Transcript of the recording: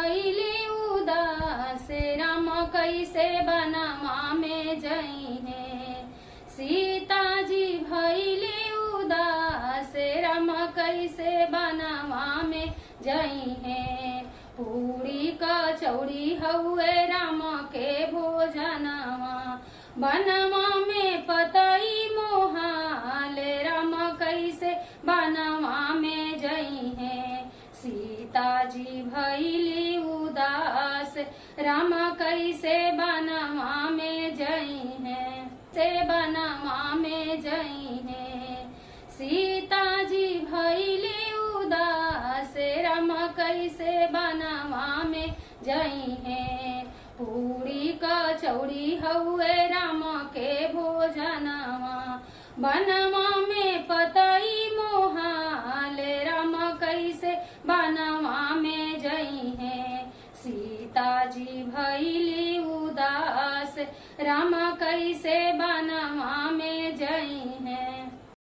भैली उदास राम कैसे बनवा में जई है। सीता जी भैली उदास राम कैसे बनवा में जई है। पूरी कचौड़ी हउए राम के भोजनवा बनवा में पतई मोहाल राम कैसे बनवा में जई है। सीता जी भैली उदास राम कैसे बनवा में जई है। से बनवा में जई है। सीता जी भैली उदास राम कैसे बनवा में जई है। पूरी कचौड़ी हउए राम के भोजनवा बनवा में पतई मोहाल राम कैसे बनवा में जई है। सीता जी भैली उदास राम कैसे